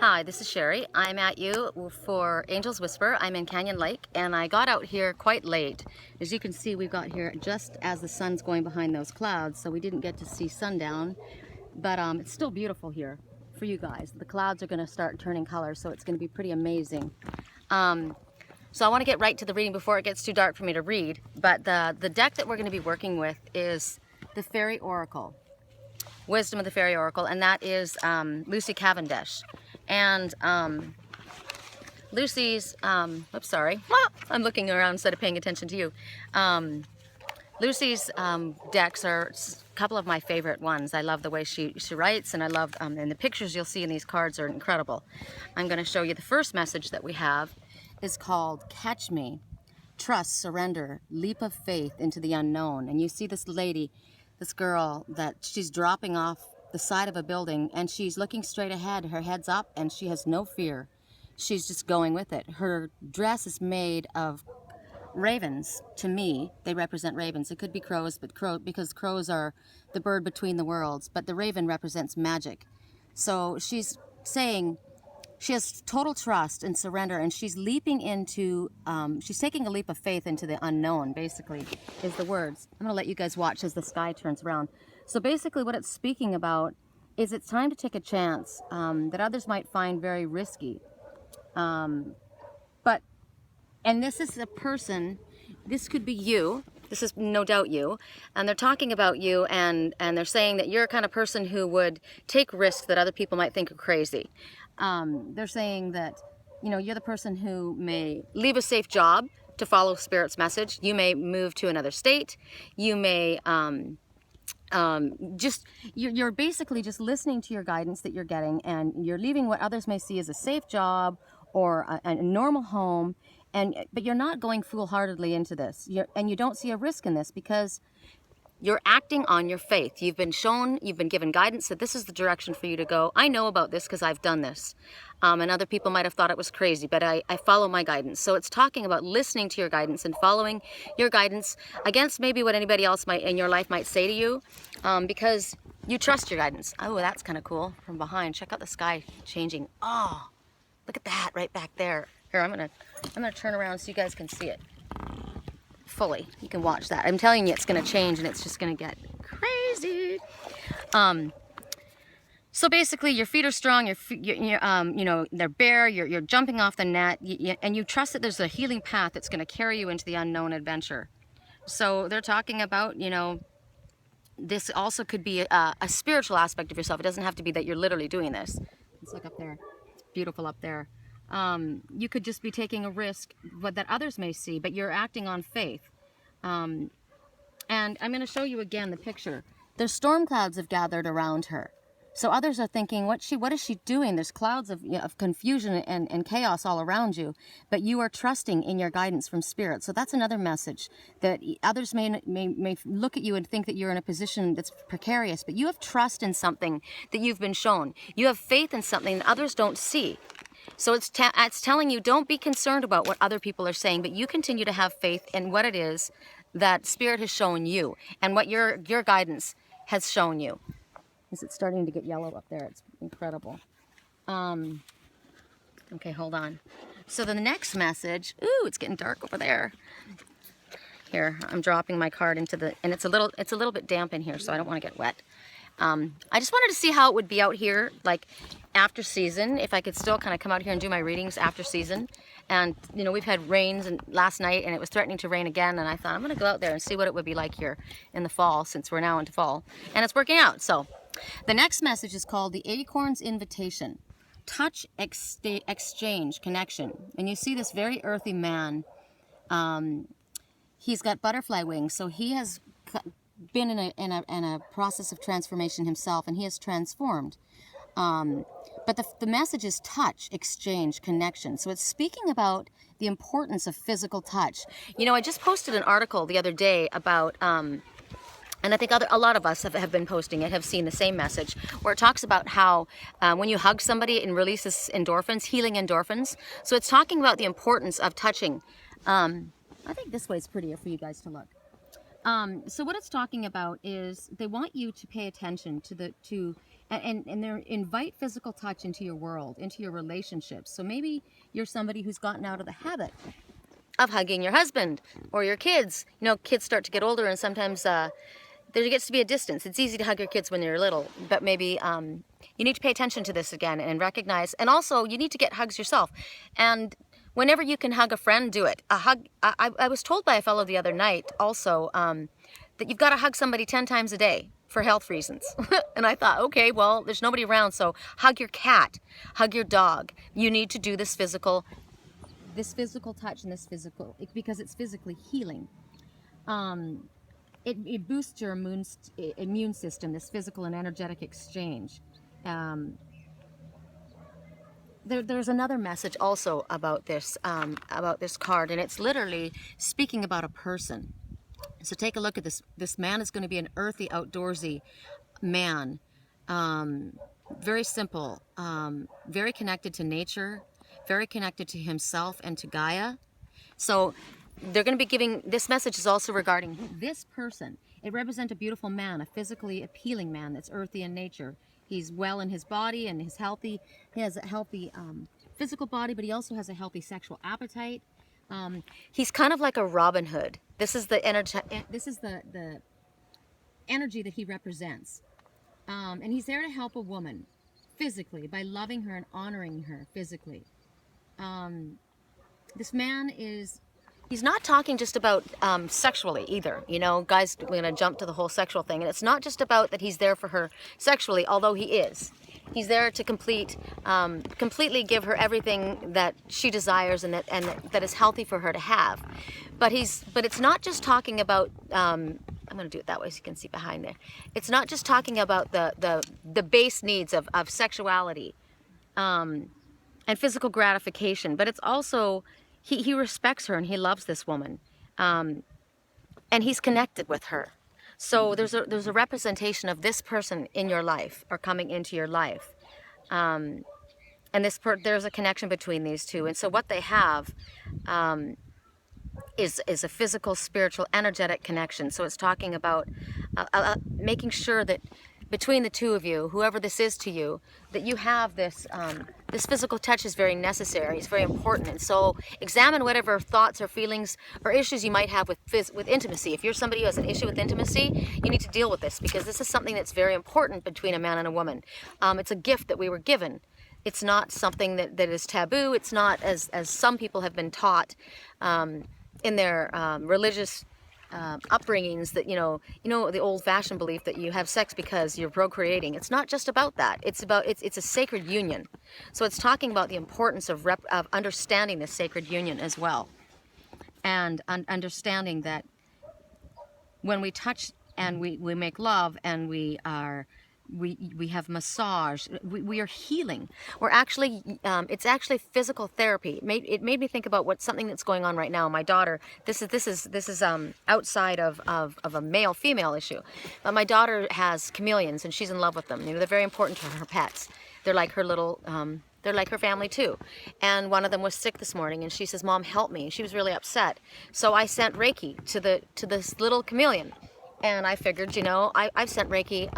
Hi, this is Sherry. I'm at you for Angel's Whisper. I'm in Canyon Lake and I got out here quite late. As you can see, we got here just as the sun's going behind those clouds, so we didn't get to see sundown, but it's still beautiful here for you guys. The clouds are going to start turning color, so it's going to be pretty amazing. So I want to get right to the reading before it gets too dark for me to read, but the deck that we're going to be working with is the Faery Oracle. Wisdom of the Faery Oracle, and that is Lucy Cavendish. And Lucy's, oops, sorry, I'm looking around instead of paying attention to you. Lucy's decks are a couple of my favorite ones. I love the way she writes, and I love, and the pictures you'll see in these cards are incredible. I'm going to show you the first message that we have is called Catch Me, Trust, Surrender, Leap of Faith into the Unknown. And you see this lady, this girl, that she's dropping off the side of a building and she's looking straight ahead, her head's up, and she has no fear. She's just going with it. Her dress is made of ravens. To me, they represent ravens. It could be crows, but because crows are the bird between the worlds, but the raven represents magic. So she's saying she has total trust and surrender, and she's leaping into, she's taking a leap of faith into the unknown, basically, is the words. I'm going to let you guys watch as the sky turns around. So basically what it's speaking about is it's time to take a chance that others might find very risky. And this is a person, this could be you, this is no doubt you, and they're talking about you, and they're saying that you're a kind of person who would take risks that other people might think are crazy. They're saying that, you know, you're the person who may leave a safe job to follow Spirit's message. You may move to another state. You may you're basically just listening to your guidance that you're getting, and you're leaving what others may see as a safe job or a normal home, but you're not going foolhardily into this. And you don't see a risk in this because you're acting on your faith. You've been shown, you've been given guidance that this is the direction for you to go. I know about this because I've done this. And other people might have thought it was crazy, but I follow my guidance. So it's talking about listening to your guidance and following your guidance against maybe what anybody else might in your life might say to you, because you trust your guidance. Oh, that's kind of cool from behind. Check out the sky changing. Oh, look at that right back there. Here, I'm gonna turn around so you guys can see it fully. You can watch that. I'm telling you, it's going to change and it's just going to get crazy. So basically, your feet are strong. You know, they're bare. You're jumping off the net, and you trust that there's a healing path that's going to carry you into the unknown adventure. So they're talking about, you know, this also could be a spiritual aspect of yourself. It doesn't have to be that you're literally doing this. Let's look up there. It's beautiful up there. You could just be taking a risk that others may see, but you're acting on faith. And I'm going to show you again the picture. There's storm clouds have gathered around her. So others are thinking, what is she doing? There's clouds of confusion and chaos all around you, but you are trusting in your guidance from Spirit. So that's another message, that others may look at you and think that you're in a position that's precarious, but you have trust in something that you've been shown. You have faith in something that others don't see. So it's telling you, don't be concerned about what other people are saying, but you continue to have faith in what it is that Spirit has shown you and what your guidance has shown you. Is it starting to get yellow up there? It's incredible. Okay, hold on. So the next message, ooh, it's getting dark over there. Here, I'm dropping my card into the, and it's a little bit damp in here, so I don't want to get wet. I just wanted to see how it would be out here, like after season, if I could still kind of come out here and do my readings after season. And, you know, we've had rains last night, and it was threatening to rain again, and I thought I'm going to go out there and see what it would be like here in the fall, since we're now into fall. And it's working out. So the next message is called the Acorns Invitation. Touch, exchange, connection. And you see this very earthy man. He's got butterfly wings, so he has been in a process of transformation himself, and he has transformed. But the message is touch, exchange, connection. So it's speaking about the importance of physical touch. You know, I just posted an article the other day about, and I think a lot of us have been posting it, have seen the same message, where it talks about how when you hug somebody, it releases endorphins, healing endorphins. So it's talking about the importance of touching. I think this way is prettier for you guys to look. So what it's talking about is they want you to pay attention to and they invite physical touch into your world, into your relationships. So maybe you're somebody who's gotten out of the habit of hugging your husband or your kids. You know, kids start to get older, and sometimes there gets to be a distance. It's easy to hug your kids when you're little, but maybe you need to pay attention to this again and recognize, and also you need to get hugs yourself. And whenever you can hug a friend, do it. A hug. I was told by a fellow the other night also that you've got to hug somebody 10 times a day for health reasons. And I thought, okay, well, there's nobody around, so hug your cat, hug your dog. You need to do this physical touch and because it's physically healing. It boosts your immune system, this physical and energetic exchange. There's another message also about this card, and it's literally speaking about a person. So take a look at this. This man is going to be an earthy, outdoorsy man. Very simple, very connected to nature, very connected to himself and to Gaia. So they're going to be giving, this message is also regarding this person. It represents a beautiful man, a physically appealing man that's earthy in nature. He's well in his body and he's healthy. He has a healthy physical body, but he also has a healthy sexual appetite. He's kind of like a Robin Hood. This is the energy. This is the energy that he represents, and he's there to help a woman physically by loving her and honoring her physically. This man is. He's not talking just about sexually either. You know, guys, we're going to jump to the whole sexual thing. And it's not just about that he's there for her sexually, although he is. He's there to completely give her everything that she desires and that is healthy for her to have. But it's not just talking about, I'm going to do it that way so you can see behind there. It's not just talking about the base needs of sexuality and physical gratification, but it's also, he respects her and he loves this woman, and he's connected with her. So there's a representation of this person in your life or coming into your life, and there's a connection between these two. And so what they have is a physical, spiritual, energetic connection. So it's talking about making sure that between the two of you, whoever this is to you, that you have this this physical touch is very necessary. It's very important. And so examine whatever thoughts or feelings or issues you might have with intimacy. If you're somebody who has an issue with intimacy, you need to deal with this, because this is something that's very important between a man and a woman. It's a gift that we were given. It's not something that is taboo. It's not as some people have been taught in their religious upbringings, that you know the old-fashioned belief that you have sex because you're procreating. It's not just about that. It's a sacred union. So it's talking about the importance of understanding this sacred union as well, and understanding that when we touch and we make love and we have massage, we are healing. We're actually it's actually physical therapy. It made me think about something that's going on right now. My daughter, this is outside of a male female issue, but my daughter has chameleons and she's in love with them. You know, they're very important to her pets. They're like her little they're like her family too. And one of them was sick this morning and she says, "Mom, help me." She was really upset. So I sent Reiki to this little chameleon. And I figured, I've sent Reiki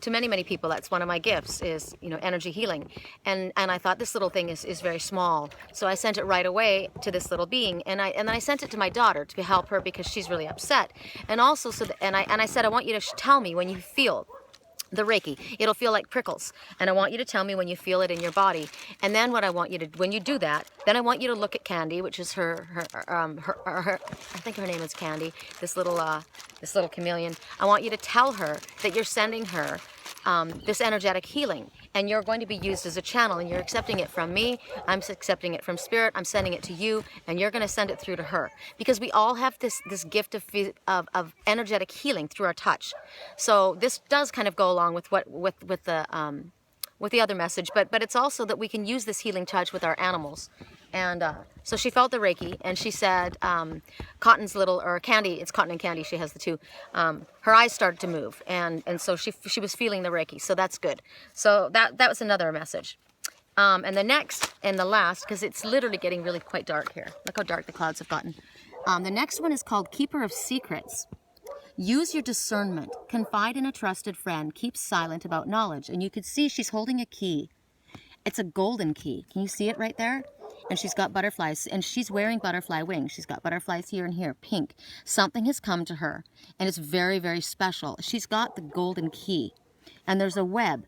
to many people. That's one of my gifts, is energy healing. And I thought this little thing is very small, so I sent it right away to this little being. And then I sent it to my daughter to help her because she's really upset. And also I said, I want you to tell me when you feel the Reiki. It'll feel like prickles, and I want you to tell me when you feel it in your body. And then what I want you to, when you do that, then I want you to look at Candy, which is her I think her name is Candy, this little chameleon. I want you to tell her that you're sending her this energetic healing, and you're going to be used as a channel, and you're accepting it from me, I'm accepting it from Spirit, I'm sending it to you, and you're going to send it through to her, because we all have this gift of energetic healing through our touch. So this does kind of go along with the other message, but it's also that we can use this healing touch with our animals. And so she felt the Reiki, and she said Cotton's Candy, it's Cotton and Candy, she has the two, her eyes started to move, and so she was feeling the Reiki, so that's good. So that was another message. And the next and the last, because it's literally getting really quite dark here. Look how dark the clouds have gotten. The next one is called Keeper of Secrets. Use your discernment. Confide in a trusted friend. Keep silent about knowledge. And you could see she's holding a key. It's a golden key. Can you see it right there? And she's got butterflies, and she's wearing butterfly wings. She's got butterflies here and here, pink. Something has come to her, and it's very, very special. She's got the golden key, and there's a web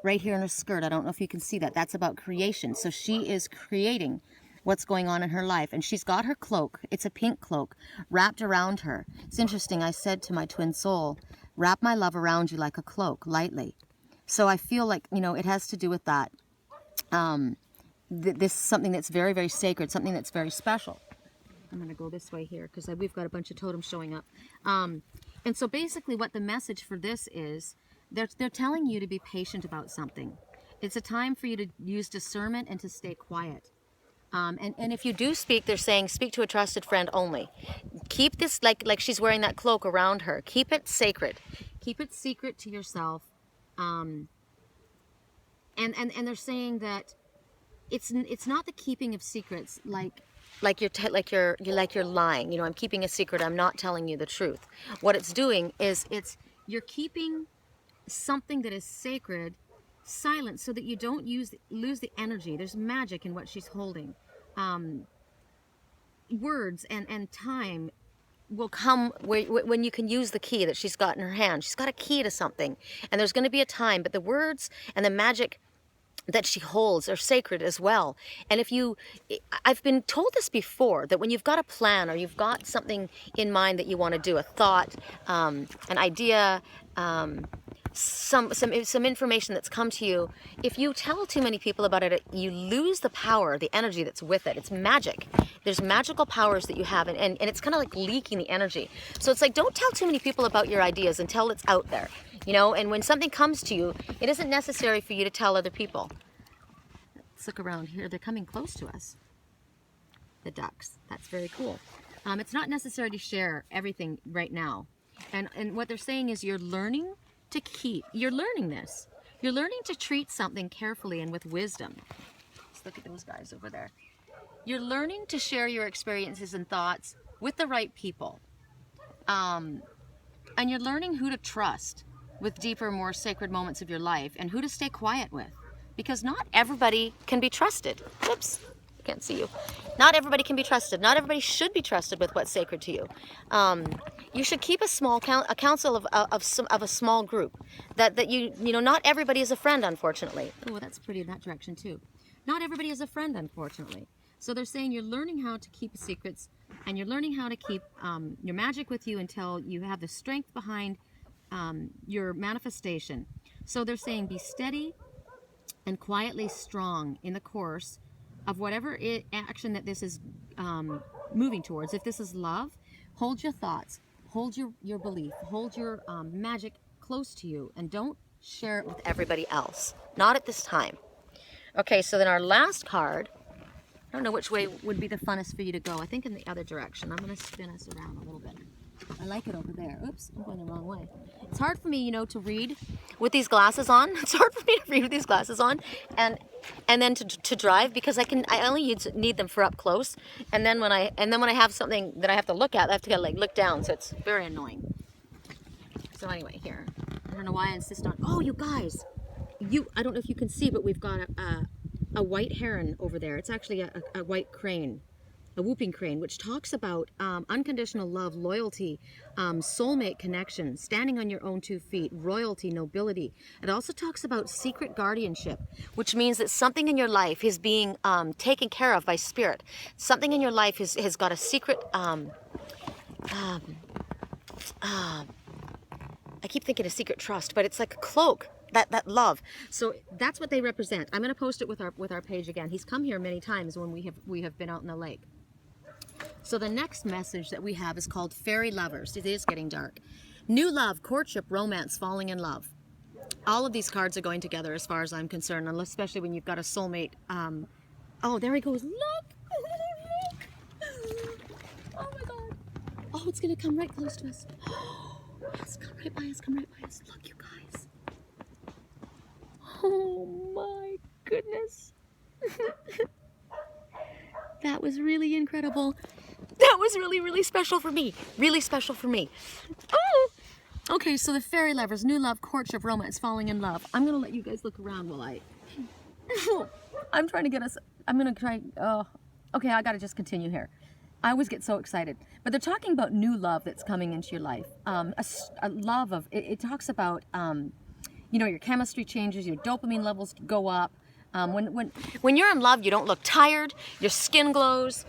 right here in her skirt. I don't know if you can see that. That's about creation. So she is creating what's going on in her life, and she's got her cloak. It's a pink cloak wrapped around her. It's interesting. I said to my twin soul, wrap my love around you like a cloak, lightly. So I feel like, you know, it has to do with that. This is something that's very, very sacred, something that's very special. I'm going to go this way here because we've got a bunch of totems showing up. And so basically what the message for this is, they're telling you to be patient about something. It's a time for you to use discernment and to stay quiet. And if you do speak, they're saying speak to a trusted friend only. Keep this, like she's wearing that cloak around her. Keep it sacred. Keep it secret to yourself. And they're saying that it's not the keeping of secrets like you're lying. You know, I'm keeping a secret. I'm not telling you the truth. What it's doing is you're keeping something that is sacred silent so that you don't lose the energy. There's magic in what she's holding. Words and time will come when you can use the key that she's got in her hand. She's got a key to something, and there's going to be a time, but the words and the magic that she holds are sacred as well. And I've been told this before, that when you've got a plan or you've got something in mind that you want to do, a thought, an idea, some information that's come to you, if you tell too many people about it, you lose the power, the energy that's with it. It's magic. There's magical powers that you have, and it's kind of like leaking the energy. So it's like, don't tell too many people about your ideas until it's out there. You know, and when something comes to you, it isn't necessary for you to tell other people. Let's look around here. They're coming close to us. The ducks. That's very cool. It's not necessary to share everything right now. And what they're saying is you're learning this. You're learning to treat something carefully and with wisdom. Let's look at those guys over there. You're learning to share your experiences and thoughts with the right people. And you're learning who to trust with deeper, more sacred moments of your life, and who to stay quiet with, because not everybody can be trusted. Oops, I can't see you. Not everybody can be trusted. Not everybody should be trusted with what's sacred to you. You should keep a council of a small group. That you know, not everybody is a friend, unfortunately. Oh, that's pretty in that direction too. Not everybody is a friend, unfortunately. So they're saying you're learning how to keep secrets, and you're learning how to keep your magic with you until you have the strength behind your manifestation. So they're saying be steady and quietly strong in the course of whatever action that this is moving towards. If this is love, hold your thoughts, hold your belief, hold your magic close to you, and don't share it with everybody else. Not at this time. Okay, so then our last card, I don't know which way would be the funnest for you to go. I think in the other direction. I'm going to spin us around a little bit. I like it over there. Oops, I'm going the wrong way. It's hard for me, you know, to read with these glasses on. It's hard for me to read with these glasses on, and then to drive, because I only need them for up close. And then when I have something that I have to look at, I have to like look down. So it's very annoying. So anyway, here. I don't know why I insist on. Oh, you guys, I don't know if you can see, but we've got a white heron over there. It's actually a white crane. A whooping crane, which talks about unconditional love, loyalty, soulmate connection, standing on your own 2 feet, royalty, nobility. It also talks about secret guardianship, which means that something in your life is being taken care of by spirit. Something in your life has got a secret, I keep thinking a secret trust, but it's like a cloak. That love. So that's what they represent. I'm going to post it with our page again. He's come here many times when we have been out in the lake. So the next message that we have is called Fairy Lovers. It is getting dark. New love, courtship, romance, falling in love. All of these cards are going together as far as I'm concerned, especially when you've got a soulmate. Oh, there he goes. Look! Look! Oh my God. Oh, it's going to come right close to us. Yes, come right by us, come right by us. Look, you guys. Oh my goodness. That was really incredible. That was really, really special for me. Really special for me. Oh, Okay, so the fairy lovers, new love, courtship, romance, falling in love. I'm gonna let you guys look around while I'm trying to get us, I'm gonna try, okay, I gotta just continue here. I always get so excited. But they're talking about new love that's coming into your life. A love of, it talks about, you know, your chemistry changes, your dopamine levels go up. When you're in love, you don't look tired, your skin glows,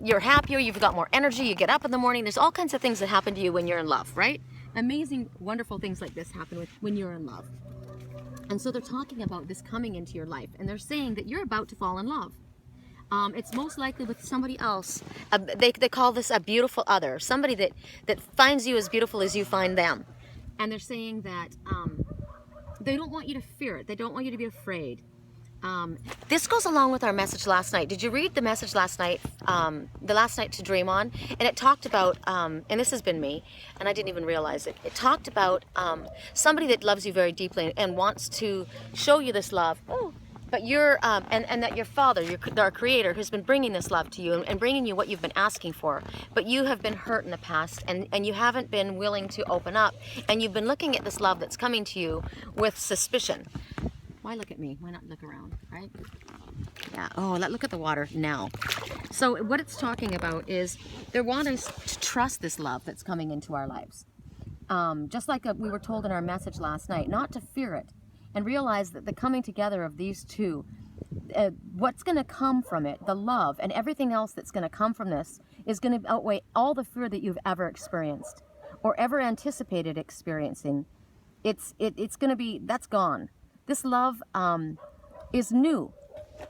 you're happier, you've got more energy, you get up in the morning. There's all kinds of things that happen to you when you're in love, right? Amazing, wonderful things like this happen when you're in love. And so they're talking about this coming into your life, and they're saying that you're about to fall in love. It's most likely with somebody else. They call this a beautiful other, somebody that finds you as beautiful as you find them. And they're saying that they don't want you to fear it. They don't want you to be afraid. This goes along with our message last night. Did you read the message last night, the last night to dream on? And it talked about, and this has been me, and I didn't even realize it. It talked about somebody that loves you very deeply and wants to show you this love. Oh, but you're, and that your Father, our Creator, has been bringing this love to you and bringing you what you've been asking for. But you have been hurt in the past, and you haven't been willing to open up, and you've been looking at this love that's coming to you with suspicion. Why look at me? Why not look around, right? Yeah, oh, look at the water now. So what it's talking about is they want us to trust this love that's coming into our lives. Just like we were told in our message last night, not to fear it, and realize that the coming together of these two, what's going to come from it, the love and everything else that's going to come from this is going to outweigh all the fear that you've ever experienced or ever anticipated experiencing. It's going to be, that's gone. This love is new,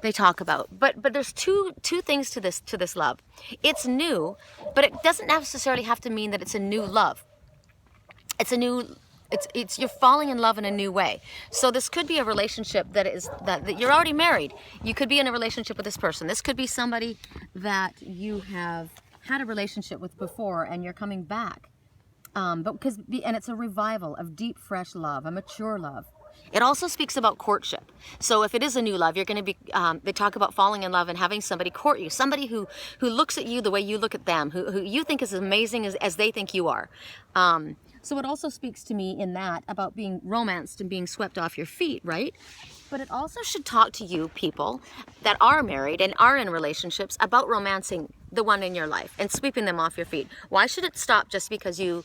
they talk about. But there's two things to this love. It's new, but it doesn't necessarily have to mean that it's a new love. It's a new, it's you're falling in love in a new way. So this could be a relationship that you're already married. You could be in a relationship with this person. This could be somebody that you have had a relationship with before and you're coming back. And it's a revival of deep, fresh love, a mature love. It also speaks about courtship. So if it is a new love, you're going to be, they talk about falling in love and having somebody court you, somebody who looks at you the way you look at them, who you think is as amazing as they think you are. So it also speaks to me in that about being romanced and being swept off your feet, right? But it also should talk to you people that are married and are in relationships about romancing the one in your life and sweeping them off your feet. Why should it stop just because you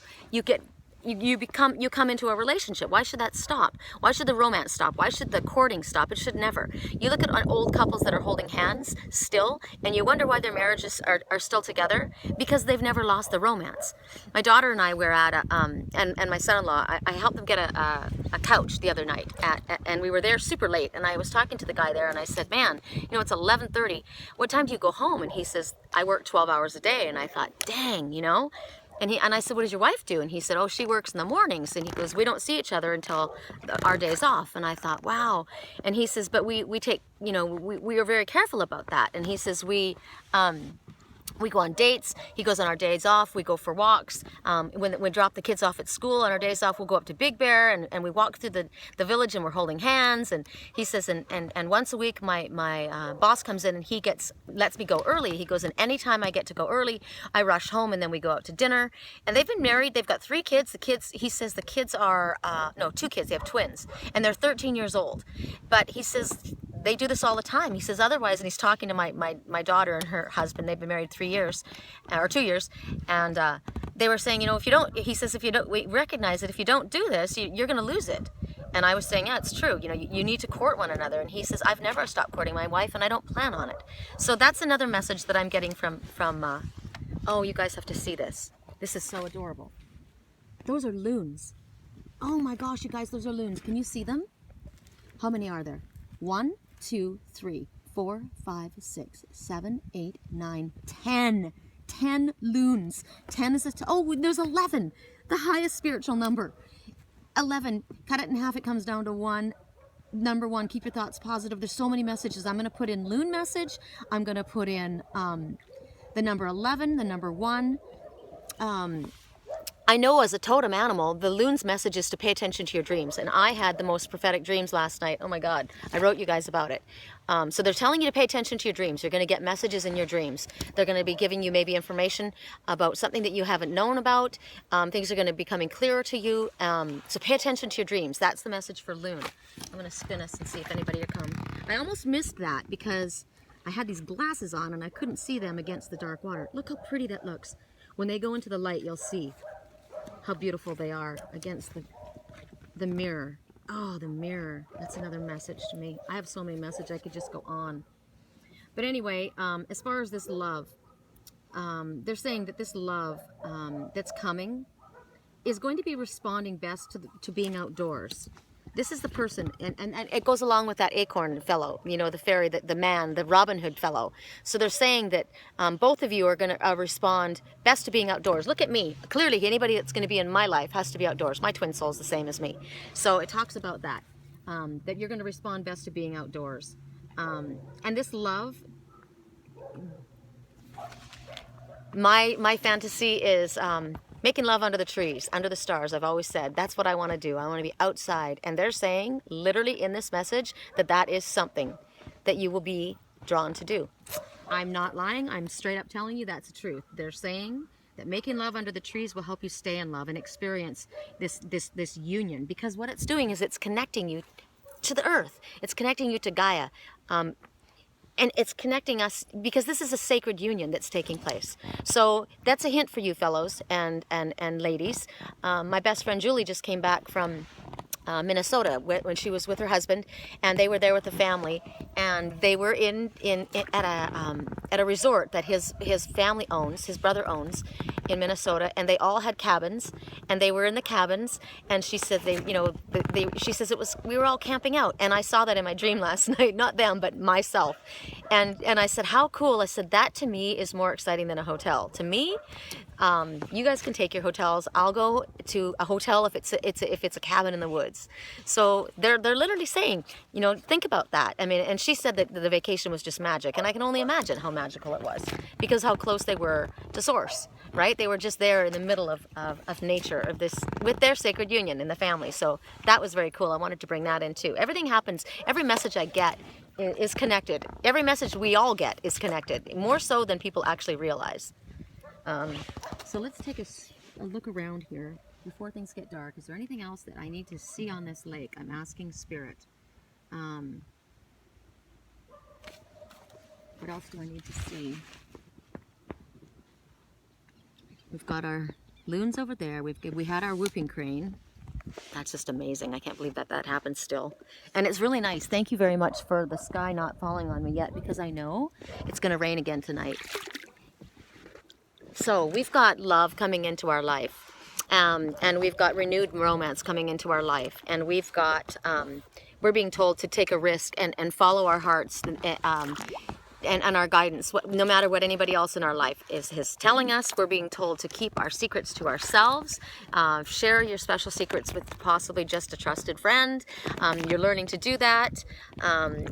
come into a relationship? Why should that stop? Why should the romance stop? Why should the courting stop? It should never. You look at old couples that are holding hands still, and you wonder why their marriages are still together, because they've never lost the romance. My daughter and I were at and my son-in-law, I helped them get a couch the other night, and we were there super late, and I was talking to the guy there, and I said, man, you know, it's 11:30. What time do you go home? And he says, I work 12 hours a day. And I thought, dang, you know. And I said, what does your wife do? And he said, oh, she works in the mornings. And he goes, we don't see each other until our days off. And I thought, wow. And he says, but we take, you know, we are very careful about that. And he says, we go on dates. He goes on our days off. We go for walks. When we drop the kids off at school on our days off, we'll go up to Big Bear and we walk through the village and we're holding hands. And he says, and once a week, my boss comes in and he lets me go early. He goes, and anytime I get to go early, I rush home and then we go out to dinner. And they've been married. They've got 3 kids. He says the kids are, no, 2 kids. They have twins and they're 13 years old. But he says, they do this all the time. He says otherwise, and he's talking to my daughter and her husband. They've been married 3 years, or 2 years, and they were saying, you know, we recognize that if you don't do this, you're going to lose it. And I was saying, yeah, it's true. You know, you need to court one another. And he says, I've never stopped courting my wife, and I don't plan on it. So that's another message that I'm getting from oh, you guys have to see this. This is so adorable. Those are loons. Oh my gosh, you guys, those are loons. Can you see them? How many are there? 1, 2, 3, 4, 5, 6, 7, 8, 9, 10. 10 loons. 10 is oh, there's 11. The highest spiritual number. 11. Cut it in half, it comes down to 1. Number 1, keep your thoughts positive. There's so many messages. I'm going to put in loon message. I'm going to put in the number 11, the number 1. I know as a totem animal, the loon's message is to pay attention to your dreams. And I had the most prophetic dreams last night. Oh my God, I wrote you guys about it. So they're telling you to pay attention to your dreams. You're going to get messages in your dreams. They're going to be giving you maybe information about something that you haven't known about. Things are going to be becoming clearer to you. So pay attention to your dreams. That's the message for Loon. I'm going to spin us and see if anybody will come. I almost missed that because I had these glasses on and I couldn't see them against the dark water. Look how pretty that looks. When they go into the light, you'll see how beautiful they are against the mirror. Oh, the mirror. That's another message to me. I have so many messages, I could just go on. But anyway, as far as this love, they're saying that this love that's coming is going to be responding best to being outdoors. This is the person, and it goes along with that acorn fellow, you know, the fairy, the man, the Robin Hood fellow. So they're saying that both of you are going to respond best to being outdoors. Look at me. Clearly, anybody that's going to be in my life has to be outdoors. My twin soul's the same as me. So it talks about that, that you're going to respond best to being outdoors. And this love, my fantasy is making love under the trees, under the stars. I've always said that's what I want to do. I want to be outside. And they're saying, literally in this message, that that is something that you will be drawn to do. I'm not lying. I'm straight up telling you that's the truth. They're saying that making love under the trees will help you stay in love and experience this union. Because what it's doing is it's connecting you to the earth. It's connecting you to Gaia. And it's connecting us because this is a sacred union that's taking place. So that's a hint for you fellows and ladies. My best friend Julie just came back from Minnesota when she was with her husband, and they were there with the family, and they were at a resort that his family owns, his brother owns in Minnesota, and they all had cabins, and they were in the cabins, and she said she says we were all camping out, and I saw that in my dream last night, not them but myself, and I said, how cool. I said, that to me is more exciting than a hotel. To me, you guys can take your hotels. I'll go to a hotel if it's a cabin in the woods. So they're literally saying, think about that. I mean, and she said that the vacation was just magic, and I can only imagine how magical it was because how close they were to Source, right? They were just there in the middle of nature, of this, with their sacred union in the family. So that was very cool. I wanted to bring that in too. Everything happens. Every message I get is connected. Every message we all get is connected, more so than people actually realize. So let's take a look around here before things get dark. Is there anything else that I need to see on this lake? I'm asking Spirit. What else do I need to see? We've got our loons over there. We had our whooping crane. That's just amazing. I can't believe that happened still. And it's really nice. Thank you very much for the sky not falling on me yet, because I know it's going to rain again tonight. So we've got love coming into our life, and we've got renewed romance coming into our life, and we've got we're being told to take a risk and follow our hearts and our guidance, no matter what anybody else in our life is telling us. We're being told to keep our secrets to ourselves, share your special secrets with possibly just a trusted friend. You're learning to do that.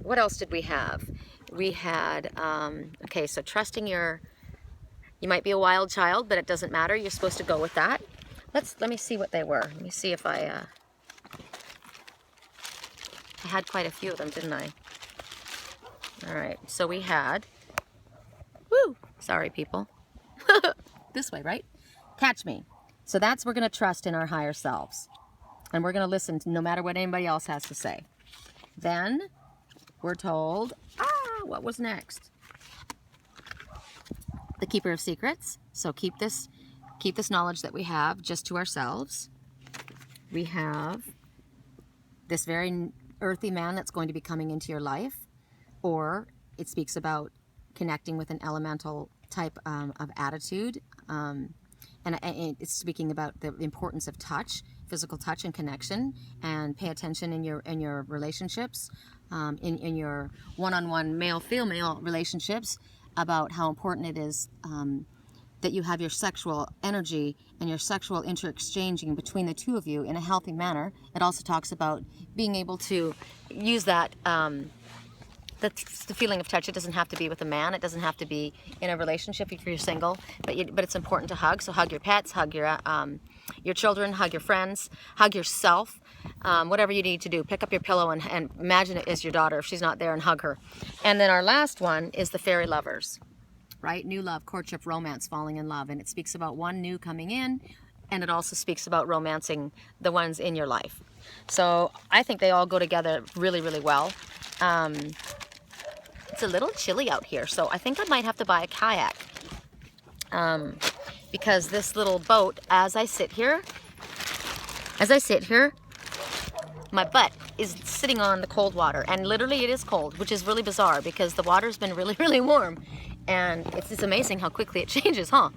What else did we have? We had okay, so trusting you might be a wild child, but it doesn't matter. You're supposed to go with that. Let me see what they were. Let me see if I had quite a few of them, didn't I? All right, so we had, sorry people, this way, right? Catch me. So we're going to trust in our higher selves, and we're going to listen to no matter what anybody else has to say. Then we're told, what was next? The keeper of secrets. So keep this knowledge that we have just to ourselves. We have this very earthy man that's going to be coming into your life, or it speaks about connecting with an elemental type of attitude, and it's speaking about the importance of touch, physical touch and connection, and pay attention in your relationships, in your one-on-one male-female relationships, about how important it is that you have your sexual energy and your sexual interexchanging between the two of you in a healthy manner. It also talks about being able to use that, that's the feeling of touch. It doesn't have to be with a man. It doesn't have to be in a relationship if you're single, but it's important to hug. So hug your pets, hug your your children, hug your friends, hug yourself, whatever you need to do. Pick up your pillow and imagine it as your daughter if she's not there, and hug her. And then our last one is the fairy lovers, right? New love, courtship, romance, falling in love. And it speaks about one new coming in, and it also speaks about romancing the ones in your life. So I think they all go together really, really well. It's a little chilly out here, so I think I might have to buy a kayak. Because this little boat, as I sit here, my butt is sitting on the cold water, and literally it is cold, which is really bizarre because the water's been really, really warm, and it's amazing how quickly it changes, huh?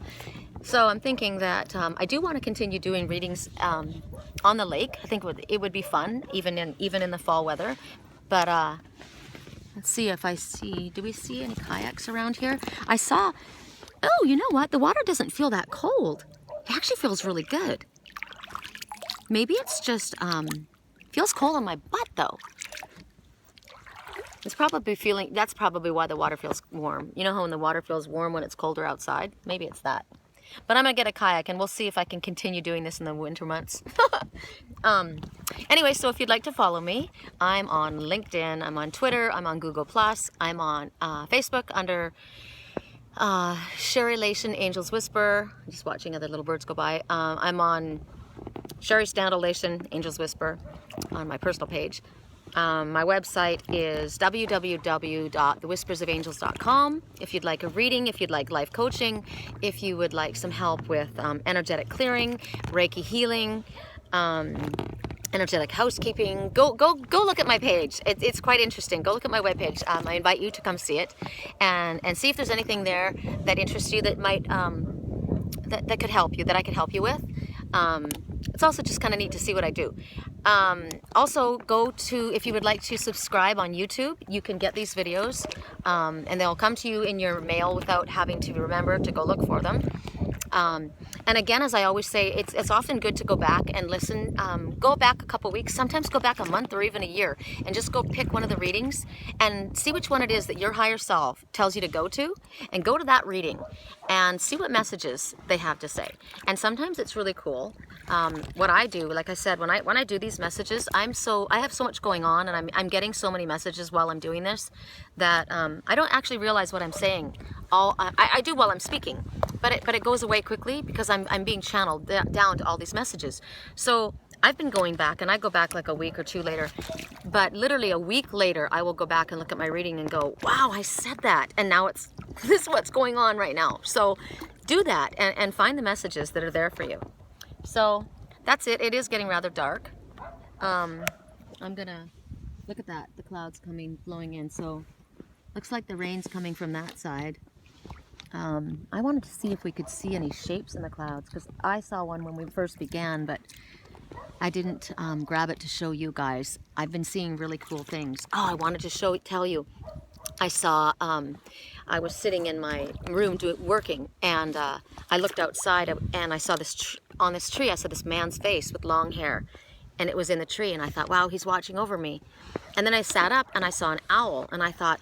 So I'm thinking that I do want to continue doing readings on the lake. I think it would be fun, even in the fall weather. But let's see if do we see any kayaks around here? I saw. Oh, you know what? The water doesn't feel that cold. It actually feels really good. Maybe it's just, feels cold on my butt though. That's probably why the water feels warm. You know how when the water feels warm when it's colder outside? Maybe it's that. But I'm gonna get a kayak and we'll see if I can continue doing this in the winter months. Anyway, so if you'd like to follow me, I'm on LinkedIn, I'm on Twitter, I'm on Google+, I'm on Facebook under Sherry Lation, Angel's Whisper. I'm just watching other little birds go by. I'm on Sherry Standal Lation, Angel's Whisper on my personal page. My website is www.thewhispersofangels.com. If you'd like a reading, if you'd like life coaching, if you would like some help with energetic clearing, Reiki healing, energetic housekeeping, go look at my page. It's quite interesting. Go look at my webpage. I invite you to come see it and see if there's anything there that interests you that might that could help you, that I could help you with. It's also just kind of neat to see what I do. Also, if you would like to subscribe on YouTube, you can get these videos and they'll come to you in your mail without having to remember to go look for them. And again, as I always say, it's often good to go back and listen. Go back a couple weeks, sometimes go back a month or even a year, and just go pick one of the readings and see which one it is that your higher self tells you to go to, and go to that reading and see what messages they have to say. And sometimes it's really cool. What I do, like I said, when I do these messages, I have so much going on, and I'm getting so many messages while I'm doing this that I don't actually realize what I'm saying. I do while I'm speaking, but it goes away quickly because I'm being channeled down to all these messages. So I've been going back, and I go back like a week or two later, but literally a week later I will go back and look at my reading and go, wow, I said that, and now this is what's going on right now. So do that and find the messages that are there for you. So that's it. It is getting rather dark. I'm gonna look at that, the clouds blowing in. So looks like the rain's coming from that side. I wanted to see if we could see any shapes in the clouds, because I saw one when we first began, but I didn't grab it to show you guys. I've been seeing really cool things. Oh, I wanted to tell you. I saw, I was sitting in my room working, and I looked outside, and I saw on this tree, I saw this man's face with long hair, and it was in the tree, and I thought, wow, he's watching over me. And then I sat up, and I saw an owl, and I thought,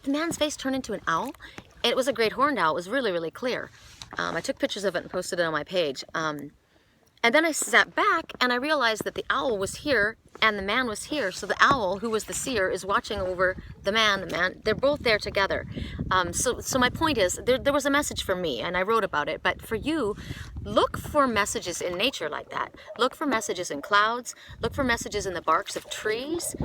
the man's face turned into an owl? It was a great horned owl. It was really, really clear. I took pictures of it and posted it on my page. And then I sat back and I realized that the owl was here and the man was here. So the owl, who was the seer, is watching over the man. They're both there together. So my point is, there was a message for me, and I wrote about it. But for you, look for messages in nature like that. Look for messages in clouds. Look for messages in the barks of trees.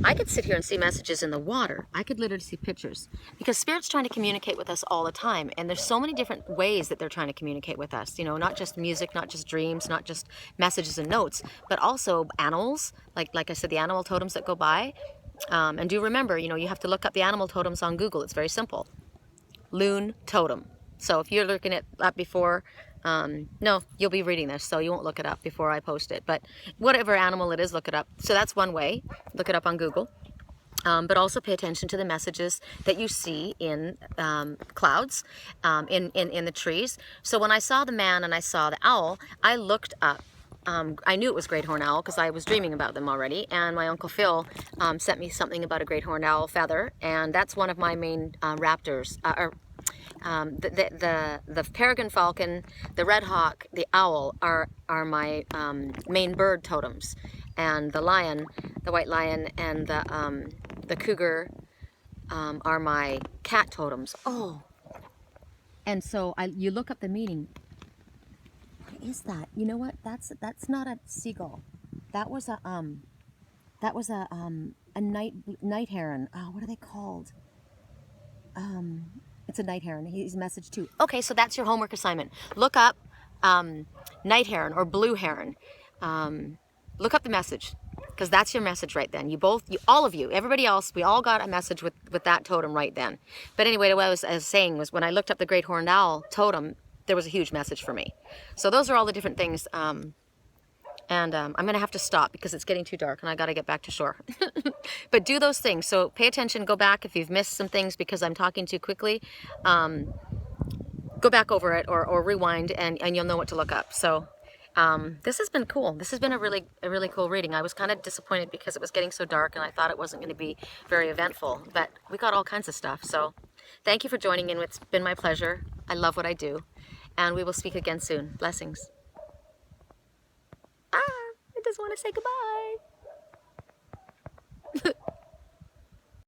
I could sit here and see messages in the water. I could literally see pictures, because Spirit's trying to communicate with us all the time, and there's so many different ways that they're trying to communicate with us. You know, not just music, not just dreams, not just messages and notes, but also animals, like I said, the animal totems that go by. And do remember, you know, you have to look up the animal totems on Google. It's very simple. Loon totem. So if you're looking at that before, no, you'll be reading this, so you won't look it up before I post it. But whatever animal it is, look it up. So that's one way. Look it up on Google. But also pay attention to the messages that you see in clouds, in the trees. So when I saw the man and I saw the owl, I looked up. I knew it was great horned owl because I was dreaming about them already, and my Uncle Phil sent me something about a great horned owl feather, and that's one of my main raptors, or the peregrine falcon, the red hawk, the owl are my main bird totems, and the lion, the white lion, and the cougar are my cat totems. Oh, and so you look up the meaning. What is that? You know what? That's not a seagull. That was a night heron. Oh, what are they called? It's a night heron. He's a message too. Okay, so that's your homework assignment. Look up night heron or blue heron. Look up the message, because that's your message right then. All of you, everybody else, we all got a message with that totem right then. But anyway, what I was saying was, when I looked up the great horned owl totem, there was a huge message for me. So those are all the different things. I'm going to have to stop because it's getting too dark and I got to get back to shore. But do those things. So pay attention, go back if you've missed some things because I'm talking too quickly. Go back over it or rewind and you'll know what to look up. So this has been cool. This has been a really cool reading. I was kind of disappointed because it was getting so dark and I thought it wasn't going to be very eventful. But we got all kinds of stuff. So thank you for joining in. It's been my pleasure. I love what I do. And we will speak again soon. Blessings. I just want to say goodbye.